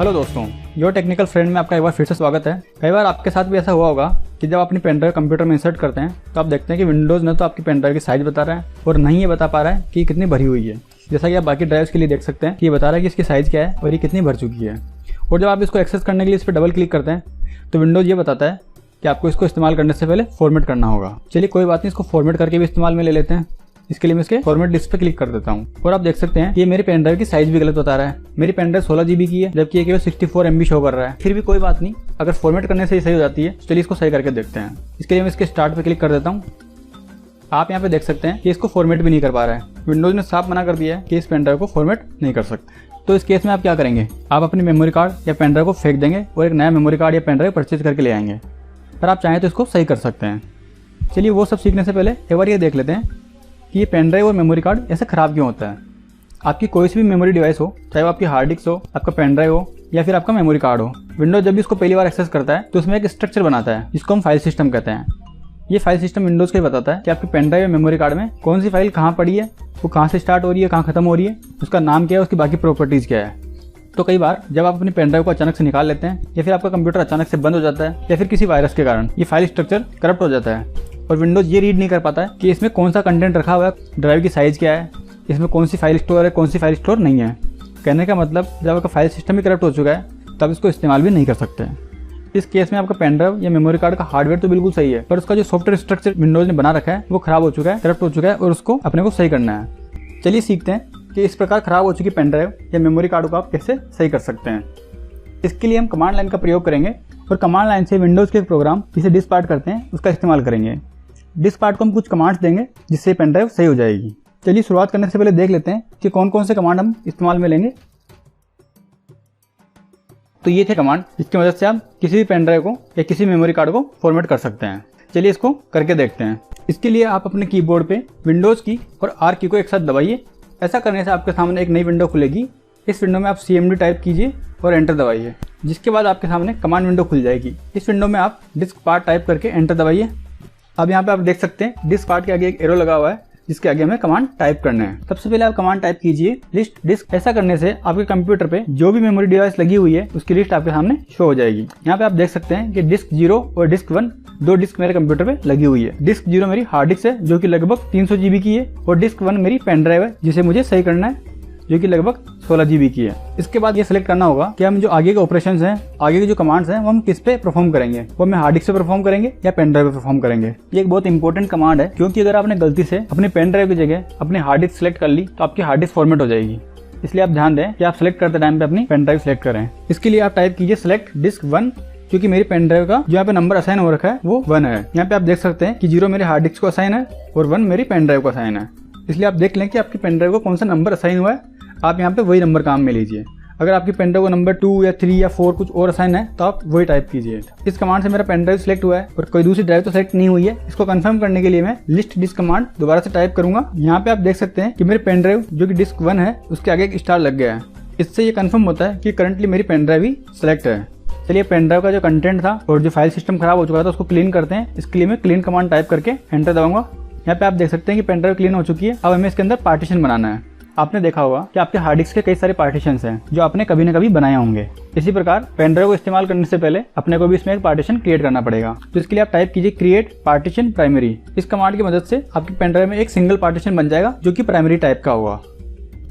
Hello दोस्तों, your technical friend में आपका एक बार फिर से स्वागत है। कई बार आपके साथ भी ऐसा हुआ होगा कि जब आप अपनी पेन ड्राइव कंप्यूटर में इंसर्ट करते हैं तो आप देखते हैं कि विंडोज़ ने तो आपकी पेन ड्राइव की साइज़ बता रहा है और नहीं ये बता पा रहा है कि कितनी भरी हुई है। जैसा कि आप बाकी ड्राइव्स के लिए देख सकते हैं कि ये बता रहा है कि इसकी साइज़ क्या है और ये कितनी भर चुकी है। और जब आप इसको एक्सेस करने के लिए इस पर डबल क्लिक करते हैं तो विंडोज़ ये बताता है कि आपको इसको इस्तेमाल करने से पहले फॉर्मेट करना होगा। चलिए कोई बात नहीं, इसको फॉर्मेट करके भी इस्तेमाल में ले लेते हैं। इसके लिए मैं इसके फॉर्मेट डिस्क पे क्लिक कर देता हूँ और आप देख सकते हैं ये मेरी पेन ड्राइव की साइज भी गलत बता रहा है। मेरी पेन ड्राइव 16 GB की है जबकि ये केवल 64 MB शो कर रहा है। फिर भी कोई बात नहीं, अगर फॉर्मेट करने से ही सही हो जाती है तो चलिए इसको सही करके देखते हैं। इसके लिए मैं इसके स्टार्ट पे क्लिक कर देता हूँ। आप यहाँ पे देख सकते हैं कि इसको फॉर्मेट भी नहीं कर पा रहा है। विंडोज ने साफ मना कर दिया है कि इस पेन ड्राइव को फॉर्मेट नहीं कर सकते। तो इस केस में आप क्या करेंगे, आप अपनी मेमोरी कार्ड या पेन ड्राइव को फेंक देंगे और एक नया मेमोरी कार्ड या पेन ड्राइव परचेज करके ले आएंगे। पर आप चाहें तो इसको सही कर सकते हैं। चलिए वो सब सीखने से पहले एक बार ये देख लेते हैं कि ये पेन ड्राइव और मेमोरी कार्ड ऐसे ख़राब क्यों होता है। आपकी कोई सी भी मेमोरी डिवाइस हो, चाहे वो आपकी हार्ड डिस्क हो, आपका पेन ड्राइव हो या फिर आपका मेमोरी कार्ड हो, विंडोज जब भी इसको पहली बार एक्सेस करता है तो उसमें एक स्ट्रक्चर बनाता है जिसको हम फाइल सिस्टम कहते हैं। ये फाइल सिस्टम विंडोज को बताता है कि आपकी पेन ड्राइव या मेमोरी कार्ड में कौन सी फाइल कहाँ पड़ी है, वो कहाँ से स्टार्ट हो रही है, कहाँ खत्म हो रही है, उसका नाम क्या है, उसकी बाकी प्रॉपर्टीज़ क्या है। तो कई बार जब आप अपनी पेन ड्राइव को अचानक से निकाल लेते हैं या फिर आपका कंप्यूटर अचानक से बंद हो जाता है या फिर किसी वायरस के कारण ये फाइल स्ट्रक्चर करप्ट हो जाता है और विंडोज ये रीड नहीं कर पाता है कि इसमें कौन सा कंटेंट रखा हुआ है, ड्राइव की साइज़ क्या है, इसमें कौन सी फाइल स्टोर है, कौन सी फाइल स्टोर नहीं है। कहने का मतलब जब आपका फाइल सिस्टम ही करप्ट हो चुका है तब इसको इस्तेमाल भी नहीं कर सकते। इस केस में आपका पेन ड्राइव या मेमोरी कार्ड का हार्डवेयर तो बिल्कुल सही है पर उसका जो सॉफ्टवेयर स्ट्रक्चर विंडोज ने बना रखा है वो खराब हो चुका है, करप्ट हो चुका है और उसको अपने को सही करना है। चलिए सीखते हैं कि इस प्रकार खराब हो चुकी पेन ड्राइव या मेमोरी कार्ड को आप कैसे सही कर सकते हैं। इसके लिए हम कमांड लाइन का प्रयोग करेंगे और कमांड लाइन से विंडोज़ के प्रोग्राम जिसे डिस्क पार्ट करते हैं उसका इस्तेमाल करेंगे। डिस्क पार्ट को हम कुछ कमांड्स देंगे जिससे पेन ड्राइव सही हो जाएगी। चलिए शुरुआत करने से पहले देख लेते हैं कि कौन कौन से कमांड हम इस्तेमाल में लेंगे। तो ये थे कमांड जिसकी मदद से आप किसी भी पेन ड्राइव को या किसी मेमोरी कार्ड को फॉर्मेट कर सकते हैं। चलिए इसको करके देखते हैं। इसके लिए आप अपने कीबोर्ड पे विंडोज़ की और R की को एक साथ दबाइए। ऐसा करने से आपके सामने एक नई विंडो खुलेगी। इस विंडो में आप CMD टाइप कीजिए और एंटर दबाइए, जिसके बाद आपके सामने कमांड विंडो खुल जाएगी। इस विंडो में आप डिस्क पार्ट टाइप करके एंटर दबाइए। अब यहाँ पे आप देख सकते हैं डिस्क पार्ट के आगे एक एरो लगा हुआ है जिसके आगे हमें कमांड टाइप करना है। सबसे पहले आप कमांड टाइप कीजिए लिस्ट डिस्क। ऐसा करने से आपके कंप्यूटर पे जो भी मेमोरी डिवाइस लगी हुई है उसकी लिस्ट आपके सामने शो हो जाएगी। यहाँ पे आप देख सकते हैं कि डिस्क 0 और डिस्क 1 दो डिस्क मेरे कंप्यूटर पे लगी हुई है। डिस्क 0 मेरी हार्ड डिस्क है जो कि लगभग 300 GB की है और डिस्क 1 मेरी पेन ड्राइव है जिसे मुझे सही करना है जो कि लगभग 16 GB की है। इसके बाद ये सिलेक्ट करना होगा कि हम जो आगे के ऑपरेशंस हैं, आगे के जो कमांड्स हैं वो हम किस पे परफॉर्म करेंगे, वो हमें हार्ड डिस्क पे परफॉर्म करेंगे या पेन ड्राइव पे परफॉर्म करेंगे। ये एक बहुत इंपॉर्टेंट कमांड है क्योंकि अगर आपने गलती से अपने पेन ड्राइव की जगह अपनी हार्ड डिस्क सेलेक्ट कर ली तो आपकी हार्ड डिस्क फॉर्मेट हो जाएगी। इसलिए आप ध्यान दें कि आप सेलेक्ट करते टाइम पे अपनी पेन ड्राइव सेलेक्ट करें। इसके लिए आप टाइप कीजिए सेलेक्ट डिस्क 1, क्योंकि मेरी पेन ड्राइव का जो यहाँ पे नंबर असाइन हो रखा है वो 1 है। यहाँ पे आप देख सकते हैं कि 0 मेरे हार्ड डिस्क को असाइन है और 1 मेरी पेन ड्राइव को असाइन है। इसलिए आप देख लें कि आपकी पेन ड्राइव को कौन सा नंबर असाइन हुआ है, आप यहाँ पे वही नंबर काम में लीजिए। अगर आपकी पेन ड्राइव को नंबर 2 या 3 या 4 कुछ और असाइन है तो आप वही टाइप कीजिए। इस कमांड से मेरा पेन ड्राइव सिलेक्ट हुआ है और कोई दूसरी ड्राइव तो सेलेक्ट नहीं हुई है। इसको कंफर्म करने के लिए मैं लिस्ट डिस्क कमांड दोबारा से टाइप करूंगा। यहाँ पे आप देख सकते हैं कि मेरी पेन ड्राइव जो कि डिस्क 1 है उसके आगे एक स्टार लग गया है। इससे ये कंफर्म होता है कि करंटली मेरी पेन ड्राइव ही सिलेक्ट है। चलिए पेन ड्राइव का जो कंटेंट था और जो फाइल सिस्टम खराब हो चुका था उसको क्लीन करते हैं। इसके लिए मैं क्लीन कमांड टाइप करके एंटर दबाऊंगा। यहाँ पे आप देख सकते हैं कि पेन ड्राइव क्लीन हो चुकी है। अब हमें इसके अंदर पार्टीशन बनाना है। आपने देखा होगा कि आपके हार्ड डिस्क के कई सारे पार्टीशंस हैं जो आपने कभी न कभी बनाए होंगे। इसी प्रकार पेन ड्राइव को इस्तेमाल करने से पहले अपने को भी इसमें एक पार्टीशन क्रिएट करना पड़ेगा। तो इसके लिए आप टाइप कीजिए क्रिएट पार्टीशन प्राइमरी। इस कमांड की मदद से आपकी पेन ड्राइव में एक सिंगल पार्टीशन बन जाएगा जो कि प्राइमरी टाइप का होगा।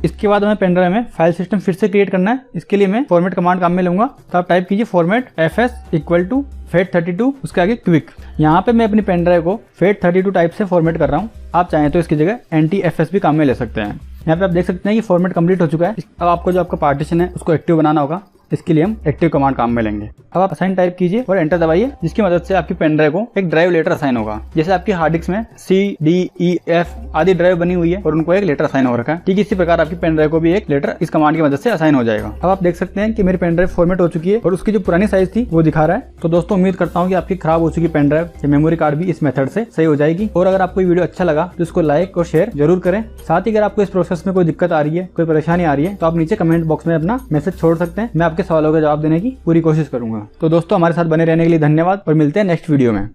इसके बाद हमें पेन ड्राइव में फाइल सिस्टम फिर से क्रिएट करना है। इसके लिए मैं फॉर्मेट कमांड काम में लूंगा। तो आप टाइप कीजिए format FS equal to FAT32 उसके आगे क्विक। यहाँ पे मैं अपनी पेन ड्राइव को FAT32 टाइप से फॉर्मेट कर रहा हूँ। आप चाहें तो इसकी जगह NTFS भी काम में ले सकते हैं। यहाँ पे आप देख सकते हैं कि फॉर्मेट कंप्लीट हो चुका है। अब आपको जो आपका पार्टीशन है उसको एक्टिव बनाना होगा। इसके लिए हम एक्टिव कमांड काम में लेंगे। अब आप असाइन टाइप कीजिए और एंटर दबाइए, जिसकी मदद से आपकी पेन ड्राइव को एक ड्राइव लेटर असाइन होगा। जैसे आपकी हार्ड डिस्क में C, D, E, F आदि ड्राइव बनी हुई है और उनको एक लेटर असाइन हो रखा है, ठीक इसी प्रकार आपकी पेन ड्राइव को भी एक लेटर इस कमांड की मदद से असाइन हो जाएगा। अब आप देख सकते हैं कि मेरी पेन ड्राइव फॉर्मेट हो चुकी है और उसकी जो पुरानी साइज थी वो दिखा रहा है। तो दोस्तों उम्मीद करता हूँ कि आपकी खराब हो चुकी पेन ड्राइव या मेमोरी कार्ड भी इस मेथड से सही हो जाएगी। और अगर आपको ये वीडियो अच्छा लगा तो इसको लाइक और शेयर जरूर करें। साथ ही अगर आपको इस प्रोसेस में कोई दिक्कत आ रही है, कोई परेशानी आ रही है तो आप नीचे कमेंट बॉक्स में अपना मैसेज छोड़ सकते हैं। मैं आपके सवालों का जवाब देने की पूरी कोशिश करूंगा। तो दोस्तों हमारे साथ बने रहने के लिए धन्यवाद और मिलते हैं नेक्स्ट वीडियो में।